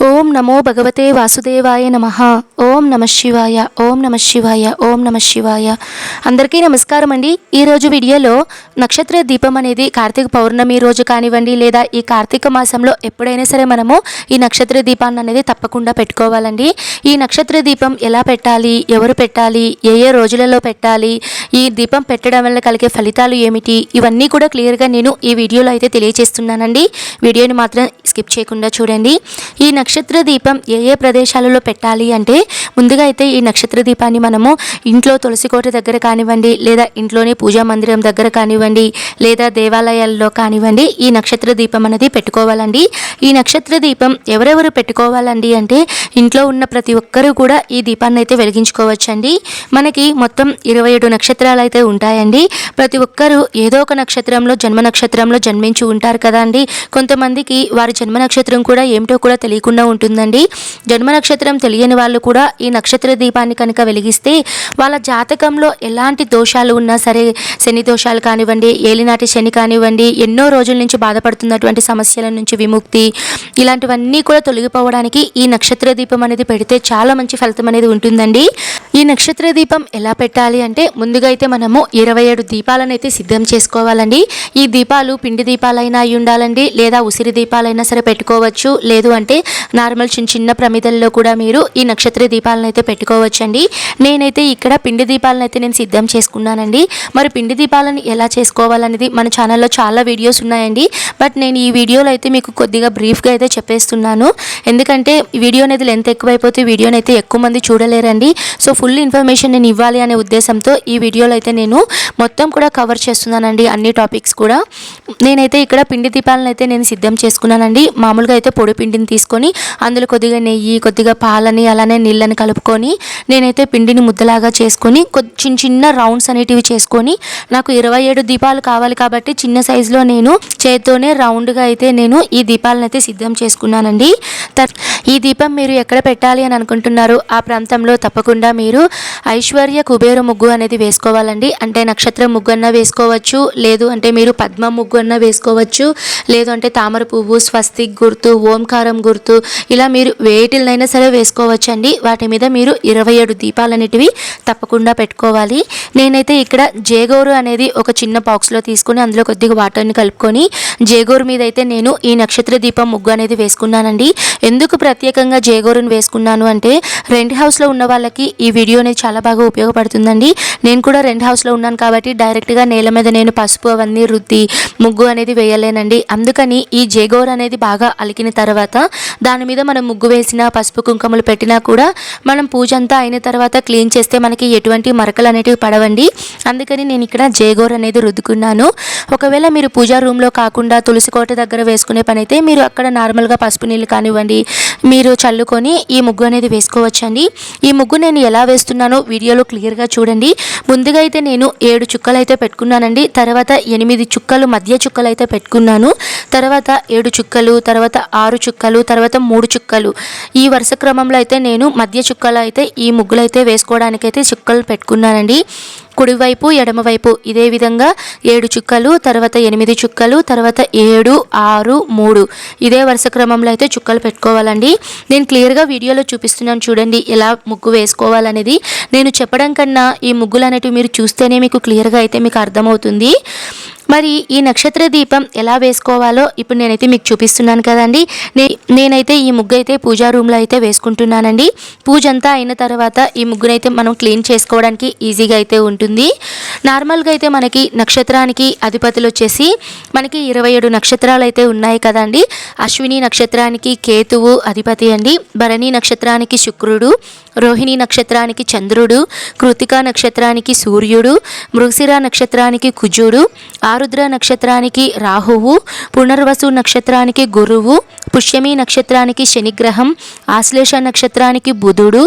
ఓం నమో భగవతే వాసుదేవాయ నమః. ఓం నమః శివాయ. ఓం నమః శివాయ. ఓం నమః శివాయ. అందరికీ నమస్కారం అండి. ఈరోజు వీడియోలో నక్షత్ర దీపం అనేది కార్తీక పౌర్ణమి రోజు కానివ్వండి, లేదా ఈ కార్తీక మాసంలో ఎప్పుడైనా సరే మనము ఈ నక్షత్ర దీపాన్ని అనేది తప్పకుండా పెట్టుకోవాలండి. ఈ నక్షత్ర దీపం ఎలా పెట్టాలి, ఎవరు పెట్టాలి, ఏ ఏ రోజులలో పెట్టాలి, ఈ దీపం పెట్టడం వల్ల కలిగే ఫలితాలు ఏమిటి, ఇవన్నీ కూడా క్లియర్గా నేను ఈ వీడియోలో అయితే తెలియజేస్తున్నానండి. వీడియోని మాత్రం స్కిప్ చేయకుండా చూడండి. ఈ నక్షత్ర దీపం ఏ ఏ ప్రదేశాలలో పెట్టాలి అంటే, ముందుగా అయితే ఈ నక్షత్ర దీపాన్ని మనము ఇంట్లో తులసి కోట దగ్గర కానివ్వండి, లేదా ఇంట్లోనే పూజా మందిరం దగ్గర కానివ్వండి, లేదా దేవాలయాల్లో కానివ్వండి, ఈ నక్షత్ర దీపం అనేది పెట్టుకోవాలండి. ఈ నక్షత్ర దీపం ఎవరెవరు పెట్టుకోవాలండి అంటే, ఇంట్లో ఉన్న ప్రతి ఒక్కరూ కూడా ఈ దీపాన్ని అయితే వెలిగించుకోవచ్చండి. మనకి మొత్తం 27 నక్షత్రాలు అయితే ఉంటాయండి. ప్రతి ఒక్కరూ ఏదో ఒక నక్షత్రంలో జన్మ నక్షత్రంలో జన్మించి ఉంటారు కదా అండి. కొంతమందికి వారి జన్మ నక్షత్రం కూడా ఏమిటో కూడా తెలియకుండా ఉంటుందండి. జన్మ నక్షత్రం తెలియని వాళ్ళు కూడా ఈ నక్షత్ర దీపాన్ని కనుక వెలిగిస్తే వాళ్ళ జాతకంలో ఎలాంటి దోషాలు ఉన్నా సరే, శని దోషాలు కానివ్వండి, ఏలినాటి శని కానివ్వండి, ఎన్నో రోజుల నుంచి బాధపడుతున్నటువంటి సమస్యల నుంచి విముక్తి, ఇలాంటివన్నీ కూడా తొలగిపోవడానికి ఈ నక్షత్ర దీపం అనేది పెడితే చాలా మంచి ఫలితం అనేది ఉంటుందండి. ఈ నక్షత్ర దీపం ఎలా పెట్టాలి అంటే, ముందుగా అయితే మనము 27 దీపాలను అయితే సిద్ధం చేసుకోవాలండి. ఈ దీపాలు పిండి దీపాలైనా అయి ఉండాలండి, లేదా ఉసిరి దీపాలైనా సరే పెట్టుకోవచ్చు. లేదు అంటే నార్మల్ చిన్న చిన్న ప్రమిదల్లో కూడా మీరు ఈ నక్షత్ర దీపాలను అయితే పెట్టుకోవచ్చండి. నేనైతే ఇక్కడ పిండి దీపాలను అయితే నేను సిద్ధం చేసుకున్నానండి. మరి పిండి దీపాలను ఎలా చేసుకోవాలనేది మన ఛానల్లో చాలా వీడియోస్ ఉన్నాయండి. బట్ నేను ఈ వీడియోలో అయితే మీకు కొద్దిగా బ్రీఫ్గా అయితే చెప్పేస్తున్నాను. ఎందుకంటే ఈ వీడియో అనేది లెంత్ ఎక్కువైపోతే వీడియోని అయితే ఎక్కువ మంది చూడలేరండి. సో ఫుల్ ఇన్ఫర్మేషన్ నేను ఇవ్వాలి అనే ఉద్దేశంతో ఈ వీడియోలో అయితే నేను మొత్తం కూడా కవర్ చేస్తున్నానండి, అన్ని టాపిక్స్ కూడా. నేనైతే ఇక్కడ పిండి దీపాలను అయితే నేను సిద్ధం చేసుకున్నానండి. మామూలుగా అయితే పొడి పిండిని తీసుకొని అందులో కొద్దిగా నెయ్యి, కొద్దిగా పాలని, అలానే నీళ్ళని కలుపుకొని నేనైతే పిండిని ముద్దలాగా చేసుకొని చిన్న చిన్న రౌండ్స్ అనేటివి చేసుకొని, నాకు 27 దీపాలు కావాలి కాబట్టి చిన్న సైజులో నేను చేత్తోనే రౌండ్గా అయితే నేను ఈ దీపాలను అయితే సిద్ధం చేసుకున్నానండి. ఈ దీపం మీరు ఎక్కడ పెట్టాలి అని అనుకుంటున్నారు, ఆ ప్రాంతంలో తప్పకుండా మీరు ఐశ్వర్య కుబేర ముగ్గు అనేది వేసుకోవాలండి. అంటే నక్షత్రం ముగ్గు అన్నా వేసుకోవచ్చు, లేదు అంటే మీరు పద్మ ముగ్గు అన్నా వేసుకోవచ్చు, లేదు అంటే తామర పువ్వు, స్వస్తిక్ గుర్తు, ఓంకారం గుర్తు, ఇలా మీరు వేటిలైనా సరే వేసుకోవచ్చండి. వాటి మీద మీరు 27 దీపాలు అనేటివి తప్పకుండా పెట్టుకోవాలి. నేనైతే ఇక్కడ జేగోరు అనేది ఒక చిన్న బాక్స్లో తీసుకొని అందులో కొద్దిగా వాటర్ని కలుపుకొని జేగోరు మీద అయితే నేను ఈ నక్షత్ర దీపం ముగ్గు అనేది వేసుకున్నానండి. ఎందుకు ప్రత్యేకంగా జేగోరుని వేసుకున్నాను అంటే, రెంట్ హౌస్లో ఉన్న వాళ్ళకి ఈ వీడియో అనేది చాలా బాగా ఉపయోగపడుతుందండి. నేను కూడా రెంట్ హౌస్లో ఉన్నాను కాబట్టి డైరెక్ట్గా నేల మీద నేను పసుపు అవన్నీ రుద్ది ముగ్గు అనేది వేయలేనండి. అందుకని ఈ జేగోరు అనేది బాగా అలికిన తర్వాత దాని మీద మనం ముగ్గు వేసినా, పసుపు కుంకుమలు పెట్టినా కూడా మనం పూజ అంతా అయిన తర్వాత క్లీన్ చేస్తే మనకి ఎటువంటి మరకలు అనేటివి పడవండి. అందుకని నేను ఇక్కడ జేగోరు అనేది రుద్దుకున్నాను. ఒకవేళ మీరు పూజా రూమ్లో కాకుండా తులసి కోట దగ్గర వేసుకునే పని అయితే మీరు అక్కడ నార్మల్గా పసుపు నీళ్ళు కానివ్వండి మీరు చల్లుకొని ఈ ముగ్గు అనేది వేసుకోవచ్చండి. ఈ ముగ్గు నేను ఎలా వేస్తున్నానో వీడియోలో క్లియర్గా చూడండి. ముందుగా అయితే నేను 7 చుక్కలు అయితే పెట్టుకున్నానండి. తర్వాత 8 చుక్కలు మధ్య చుక్కలు అయితే పెట్టుకున్నాను. తర్వాత 7 చుక్కలు, తర్వాత 6 చుక్కలు, తర్వాత 3 చుక్కలు, ఈ వరుస క్రమంలో అయితే నేను మధ్య చుక్కలు అయితే ఈ ముగ్గులు అయితే వేసుకోవడానికైతే చుక్కలు పెట్టుకున్నానండి. కుడివైపు ఎడమవైపు ఇదే విధంగా 7 చుక్కలు, తర్వాత 8 చుక్కలు, తర్వాత 7, 6, 3 ఇదే వరుస క్రమంలో అయితే చుక్కలు పెట్టుకోవాలండి. నేను క్లియర్గా వీడియోలో చూపిస్తున్నాను చూడండి ఎలా ముగ్గు వేసుకోవాలనేది. నేను చెప్పడం కన్నా ఈ ముగ్గులు అనేటివి మీరు చూస్తేనే మీకు క్లియర్గా అయితే మీకు అర్థమవుతుంది. మరి ఈ నక్షత్ర దీపం ఎలా వేసుకోవాలో ఇప్పుడు నేనైతే మీకు చూపిస్తున్నాను కదండి. నేనైతే ఈ ముగ్గు అయితే పూజా రూమ్లో అయితే వేసుకుంటున్నానండి. పూజ అంతా అయిన తర్వాత ఈ ముగ్గునైతే మనం క్లీన్ చేసుకోవడానికి ఈజీగా అయితే ఉంటుంది. నార్మల్గా అయితే మనకి నక్షత్రానికి అధిపతులు వచ్చేసి మనకి 27 నక్షత్రాలు అయితే ఉన్నాయి కదండి. అశ్విని నక్షత్రానికి కేతువు అధిపతి అండి, భరణి నక్షత్రానికి శుక్రుడు, రోహిణి నక్షత్రానికి చంద్రుడు, కృతికా నక్షత్రానికి సూర్యుడు, మృగశిర నక్షత్రానికి కుజుడు, ఆరుద్ర నక్షత్రానికి రాహువు, పునర్వసు నక్షత్రానికి గురువు, పుష్యమి నక్షత్రానికి శనిగ్రహం, ఆశ్లేష నక్షత్రానికి బుధుడు,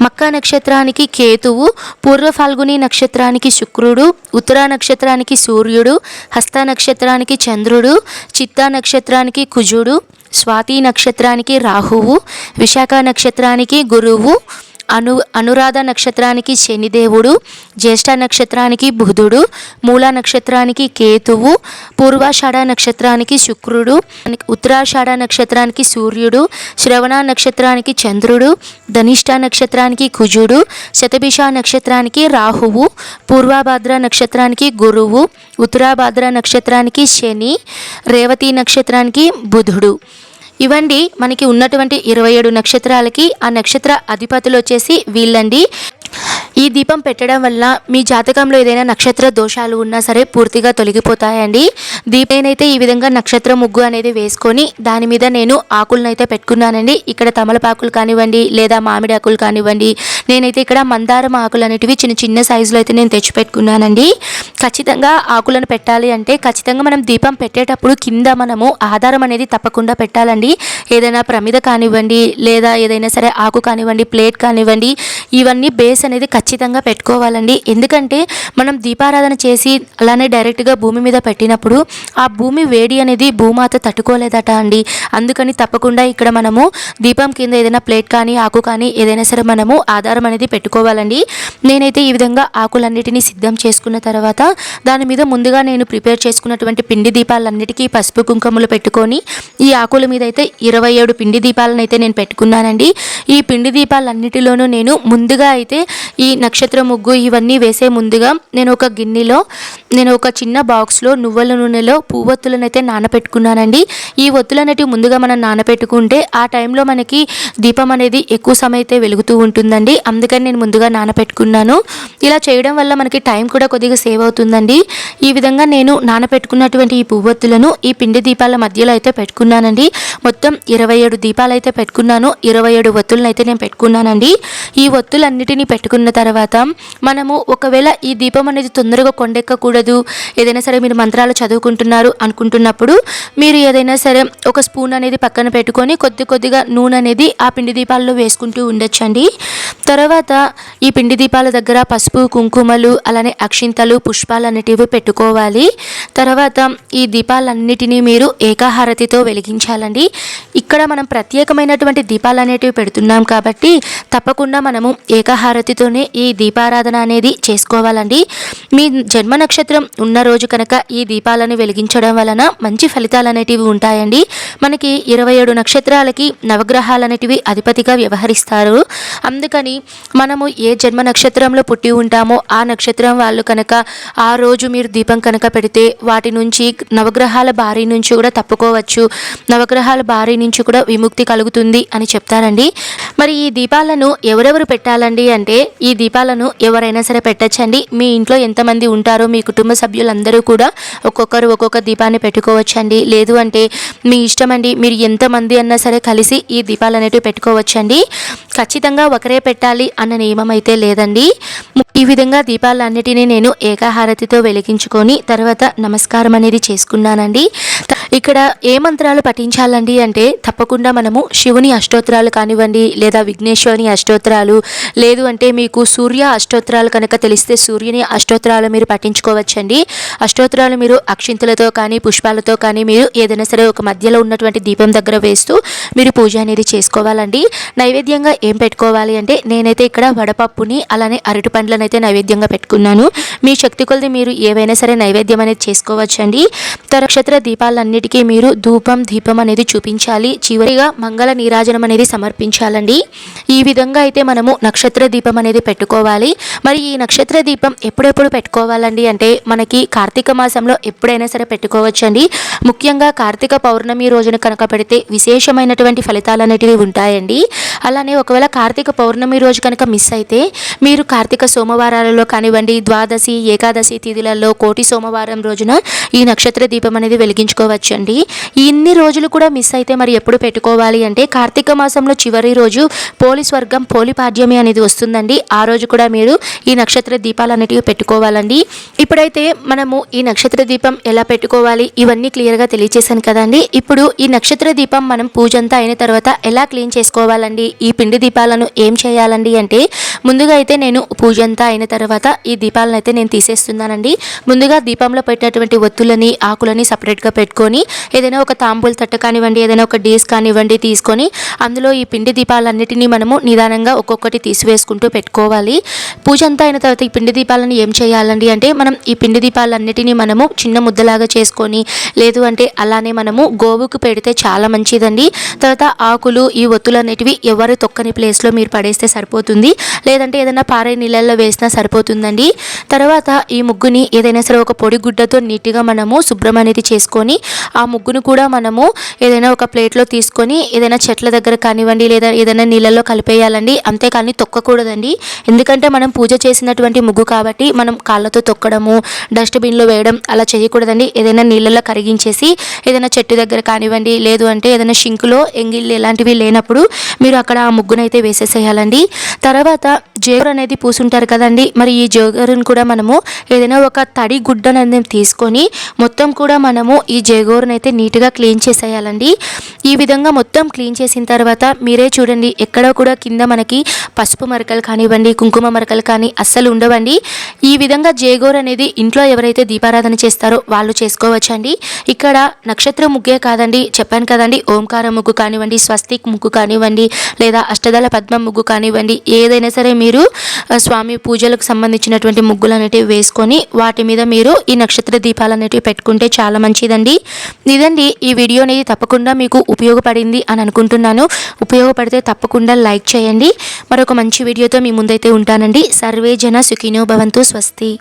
మక్క నక్షత్రానికి కేతువు, పూర్వ ఫాల్గుని నక్షత్రానికి శుక్రుడు, ఉత్తర నక్షత్రానికి సూర్యుడు, హస్త నక్షత్రానికి చంద్రుడు, చిత్తా నక్షత్రానికి కుజుడు, స్వాతి నక్షత్రానికి రాహువు, విశాఖ నక్షత్రానికి గురువు, అనురాధ నక్షత్రానికి శనిదేవుడు, జ్యేష్ఠ నక్షత్రానికి బుధుడు, మూల నక్షత్రానికి కేతువు, పూర్వాషాఢ నక్షత్రానికి శుక్రుడు, ఉత్తరాషాఢ నక్షత్రానికి సూర్యుడు, శ్రవణ నక్షత్రానికి చంద్రుడు, ధనిష్ట నక్షత్రానికి కుజుడు, శతభిష నక్షత్రానికి రాహువు, పూర్వభాద్ర నక్షత్రానికి గురువు, ఉత్తరాభాద్ర నక్షత్రానికి శని, రేవతి నక్షత్రానికి బుధుడు. ఇవండి మనకి ఉన్నటువంటి 27 నక్షత్రాలకి ఆ నక్షత్ర అధిపతులు వచ్చేసి వీళ్ళండి. ఈ దీపం పెట్టడం వల్ల మీ జాతకంలో ఏదైనా నక్షత్ర దోషాలు ఉన్నా సరే పూర్తిగా తొలగిపోతాయండి. దీపేనైతే ఈ విధంగా నక్షత్ర ముగ్గు అనేది వేసుకొని దాని మీద నేను ఆకులను అయితే పెట్టుకున్నానండి. ఇక్కడ తమలపాకులు కానివ్వండి లేదా మామిడి ఆకులు కానివ్వండి, నేనైతే ఇక్కడ మందారం ఆకులు అనేటివి చిన్న చిన్న సైజులో అయితే నేను తెచ్చి పెట్టుకున్నానండి. ఖచ్చితంగా ఆకులను పెట్టాలి అంటే ఖచ్చితంగా మనం దీపం పెట్టేటప్పుడు కింద మనము ఆధారం అనేది తప్పకుండా పెట్టాలండి. ఏదైనా ప్రమిద కానివ్వండి లేదా ఏదైనా సరే ఆకు కానివ్వండి, ప్లేట్ కానివ్వండి, ఇవన్నీ బేస్ అనేది ఖచ్చితంగా పెట్టుకోవాలండి. ఎందుకంటే మనం దీపారాధన చేసి అలానే డైరెక్ట్గా భూమి మీద పెట్టినప్పుడు ఆ భూమి వేడి అనేది భూమాత తట్టుకోలేదట అండి. అందుకని తప్పకుండా ఇక్కడ మనము దీపం కింద ఏదైనా ప్లేట్ కానీ ఆకు కానీ ఏదైనా సరే మనము ఆధారం అనేది పెట్టుకోవాలండి. నేనైతే ఈ విధంగా ఆకులన్నిటినీ సిద్ధం చేసుకున్న తర్వాత దాని మీద ముందుగా నేను ప్రిపేర్ చేసుకున్నటువంటి పిండి దీపాలన్నిటికీ పసుపు కుంకుమలు పెట్టుకొని ఈ ఆకుల మీద అయితే 27 పిండి దీపాలను అయితే నేను పెట్టుకున్నానండి. ఈ పిండి దీపాలన్నిటిలోనూ నేను ముందుగా అయితే ఈ నక్షత్ర ముగ్గు ఇవన్నీ వేసే ముందుగా నేను ఒక గిన్నెలో ఒక చిన్న బాక్స్లో నువ్వుల నూనెలో పువ్వొత్తులను అయితే నానపెట్టుకున్నానండి. ఈ ఒత్తులు అనేటివి ముందుగా మనం నానపెట్టుకుంటే ఆ టైంలో మనకి దీపం అనేది ఎక్కువ సమయం అయితే వెలుగుతూ ఉంటుందండి. అందుకని నేను ముందుగా నానపెట్టుకున్నాను. ఇలా చేయడం వల్ల మనకి టైం కూడా కొద్దిగా సేవ్ అవుతుందండి. ఈ విధంగా నేను నానపెట్టుకున్నటువంటి ఈ పువ్వొత్తులను ఈ పిండి దీపాల మధ్యలో అయితే పెట్టుకున్నానండి. మొత్తం 27 దీపాలు అయితే పెట్టుకున్నాను. 27 ఒత్తులను అయితే నేను పెట్టుకున్నానండి. ఈ ఒత్తులన్నిటినీ పెట్టుకున్న తర్వాత మనము ఒకవేళ ఈ దీపం అనేది తొందరగా కొండెక్కకూడదు, ఏదైనా సరే మీరు మంత్రాలు చదువుకుంటున్నారు అనుకుంటున్నప్పుడు మీరు ఏదైనా సరే ఒక స్పూన్ అనేది పక్కన పెట్టుకొని కొద్దిగా నూనె అనేది ఆ పిండి దీపాల్లో వేసుకుంటూ ఉండొచ్చండి. తర్వాత ఈ పిండి దీపాల దగ్గర పసుపు కుంకుమలు అలానే అక్షింతలు పుష్పాలు అనేటివి పెట్టుకోవాలి. తర్వాత ఈ దీపాలన్నిటినీ మీరు ఏకాహారతితో వెలిగించాలండి. ఇక్కడ మనం ప్రత్యేకమైనటువంటి దీపాలు అనేటివి పెడుతున్నాం కాబట్టి తప్పకుండా మనము ఏకాహారతితోనే ఈ దీపారాధన అనేది చేసుకోవాలండి. మీ జన్మ నక్షత్రం ఉన్న రోజు కనుక ఈ దీపాలను వెలిగించడం వలన మంచి ఫలితాలు అనేటివి ఉంటాయండి. మనకి 27 నక్షత్రాలకి నవగ్రహాలు అనేటివి అధిపతిగా వ్యవహరిస్తారు. అందుకని మనము ఏ జన్మ నక్షత్రంలో పుట్టి ఉంటామో ఆ నక్షత్రం వాళ్ళు కనుక ఆ రోజు మీరు దీపం కనుక పెడితే వాటి నుంచి నవగ్రహాల బారి నుంచి కూడా తప్పుకోవచ్చు, నవగ్రహాల బారి నుంచి కూడా విముక్తి కలుగుతుంది అని చెప్తారండి. మరి ఈ దీపాలను ఎవరెవరు పెట్టాలండి అంటే ఈ దీపాలను ఎవరైనా సరే పెట్టచ్చండి. మీ ఇంట్లో ఎంతమంది ఉంటారో మీ కుటుంబ సభ్యులందరూ కూడా ఒక్కొక్కరు ఒక్కొక్క దీపాన్ని పెట్టుకోవచ్చండి. లేదు అంటే మీ ఇష్టం అండి, మీరు ఎంతమంది అన్నా సరే కలిసి ఈ దీపాలు అనేటివి పెట్టుకోవచ్చండి. ఖచ్చితంగా ఒకరే పెట్టాలి అన్న నియమం అయితే లేదండి. ఈ విధంగా దీపాలన్నిటినీ నేను ఏకాహారతితో వెలిగించుకొని తర్వాత నమస్కారం అనేది చేసుకున్నానండి. ఇక్కడ ఏ మంత్రాలు పఠించాలండి అంటే తప్పకుండా మనము శివుని అష్టోత్తరాలు కానివ్వండి లేదా విఘ్నేశ్వరుని అష్టోత్తరాలు, లేదు అంటే మీకు సూర్య అష్టోత్తరాలు కనుక తెలిస్తే సూర్యుని అష్టోత్తరాలు మీరు పఠించుకోవచ్చండి. అష్టోత్తరాలు మీరు అక్షింతలతో కానీ పుష్పాలతో కానీ మీరు ఏదైనా సరే ఒక మధ్యలో ఉన్నటువంటి దీపం దగ్గర వేస్తూ మీరు పూజ అనేది చేసుకోవాలండి. నైవేద్యంగా ఏం పెట్టుకోవాలి అంటే నేనైతే ఇక్కడ వడపప్పుని అలానే అరటి పండ్లను అయితే నైవేద్యంగా పెట్టుకున్నాను. మీ శక్తి కొలది మీరు ఏవైనా సరే నైవేద్యం అనేది చేసుకోవచ్చండి. నక్షత్ర దీపాలన్నిటికీ మీరు ధూపం దీపం అనేది చూపించాలి. చివరిగా మంగళ నీరాజనం అనేది సమర్పించాలండి. ఈ విధంగా అయితే మనము నక్షత్ర దీపం అనేది పెట్టుకోవాలి. మరి ఈ నక్షత్ర దీపం ఎప్పుడెప్పుడు పెట్టుకోవాలండి అంటే మనకి కార్తీక మాసంలో ఎప్పుడైనా సరే పెట్టుకోవచ్చండి. ముఖ్యంగా కార్తీక పౌర్ణమి రోజున కనుక పెడితే విశేషమైనటువంటి ఫలితాలు అనేటివి ఉంటాయండి. అలానే ఒకవేళ కార్తీక పౌర్ణమి రోజు కనుక మిస్ అయితే మీరు కార్తీక సోమవారాలలో కానివ్వండి, ద్వాదశి ఏకాదశి తిథులలో కోటి సోమవారం రోజున ఈ నక్షత్ర దీపం అనేది వెలిగించుకోవచ్చండి. ఇన్ని రోజులు కూడా మిస్ అయితే మరి ఎప్పుడు పెట్టుకోవాలి అంటే కార్తీక మాసంలో చివరి రోజు పోలీస్ వర్గం పోలిపాడ్యమి అనేది వస్తుందండి. ఆ రోజు కూడా మీరు ఈ నక్షత్ర దీపాలు అనేటివి పెట్టుకోవాలండి. ఇప్పుడైతే మనము ఈ నక్షత్ర దీపం ఎలా పెట్టుకోవాలి ఇవన్నీ క్లియర్గా తెలియచేశాను కదండి. ఇప్పుడు ఈ నక్షత్ర దీపం మనం పూజ అంతా అయిన తర్వాత ఎలా క్లీన్ చేసుకోవాలండి, ఈ పిండి దీపాలను ఏం చేయాలండి అంటే ముందుగా అయితే నేను పూజ అంతా అయిన తర్వాత ఈ దీపాలను అయితే నేను తీసేస్తున్నానండి. ముందుగా దీపంలో పెట్టేటువంటి ఒత్తులని ఆకులని సపరేట్గా పెట్టుకొని ఏదైనా ఒక తాంబూల తట్ట కానివ్వండి, ఏదైనా ఒక డీస్ కానివ్వండి తీసుకొని అందులో ఈ పిండి దీపాలన్నిటినీ మనము నిదానంగా ఒక్కొక్కటి తీసివేసుకుంటూ పెట్టుకోవాలి. పూజ అంతా అయిన తర్వాత ఈ పిండి దీపాలను ఏం చేయాలండి అంటే మనం ఈ పిండి దీపాలన్నిటినీ మనము చిన్న ముద్దలాగా చేసుకొని లేదు అంటే అలానే మనము గోవుకు పెడితే చాలా మంచిదండి. తర్వాత ఆకులు ఈ ఒత్తులు అనేటివి ఎవరు తొక్కని ప్లేస్లో మీరు పడేస్తే సరిపోతుంది, లేదంటే ఏదైనా పారే నీళ్ళల్లో వేసినా సరిపోతుందండి. తర్వాత ఈ ముగ్గుని ఏదైనా సరే ఒక పొడి గుడ్డతో నీట్గా మనము శుభ్రం అనేది చేసుకొని ఆ ముగ్గును కూడా మనము ఏదైనా ఒక ప్లేట్లో తీసుకొని ఏదైనా చెట్ల దగ్గర కానివ్వండి లేదా ఏదైనా నీళ్ళల్లో కలిపేయాలండి. అంతేకాని తొక్కకూడదండి. ఎందుకంటే మనం పూజ చేసినటువంటి ముగ్గు కాబట్టి మనం కాళ్ళతో తొక్కడము డస్ట్బిన్లో వేయడం అలా చేయకూడదండి. ఏదైనా నీళ్ళల్లో కరిగించేసి ఏదైనా చెట్టు దగ్గర కానివ్వండి లేదు అంటే ఏదైనా షింకులో ఎంగిళ్ళు ఇలాంటివి లేనప్పుడు మీరు అక్కడ ఆ ముగ్గునైతే వేసేసేయాలండి. తర్వాత జేగురు అనేది పూసుంటారు కదండి, మరి ఈ జేగురుని కూడా మనము ఏదైనా ఒక తడి గుడ్డననేది తీసుకొని మొత్తం కూడా మనము ఈ జేగోరునైతే నీట్గా క్లీన్ చేసేయాలండి. ఈ విధంగా మొత్తం క్లీన్ చేసిన తర్వాత మీరే చూడండి ఎక్కడ కూడా కింద మనకి పసుపు మరకలు కానివ్వండి కుంకుమ మరకలు కానీ అస్సలు ఉండవండి. ఈ విధంగా జేగోరు అనేది ఇంట్లో ఎవరైతే దీపారాధన చేస్తారో వాళ్ళు చేసుకోవచ్చండి. ఇక్కడ నక్షత్ర ముగ్గే కాదండి, చెప్పాను కదండి, ఓంకార ముగ్గు కానివ్వండి, స్వస్తిక్ ముగ్గు కానివ్వండి లేదా అష్టదళ పద్మ ముగ్గు కానివ్వండి, ఏదైనా సరే మీరు స్వామి పూజలకు సంబంధించినటువంటి ముగ్గులు అనేటివి వేసుకొని వాటి మీద మీరు ఈ నక్షత్ర దీపాలు అనేటివి పెట్టుకుంటే చాలా మంచిదండి. ఇదండి ఈ వీడియో అనేది తప్పకుండా మీకు ఉపయోగపడింది అని అనుకుంటున్నాను. ఉపయోగపడితే తప్పకుండా లైక్ చేయండి. మరొక మంచి వీడియోతో మీ ముందైతే ఉంటానండి. సర్వే జన సుఖినో భవంతు. స్వస్తి.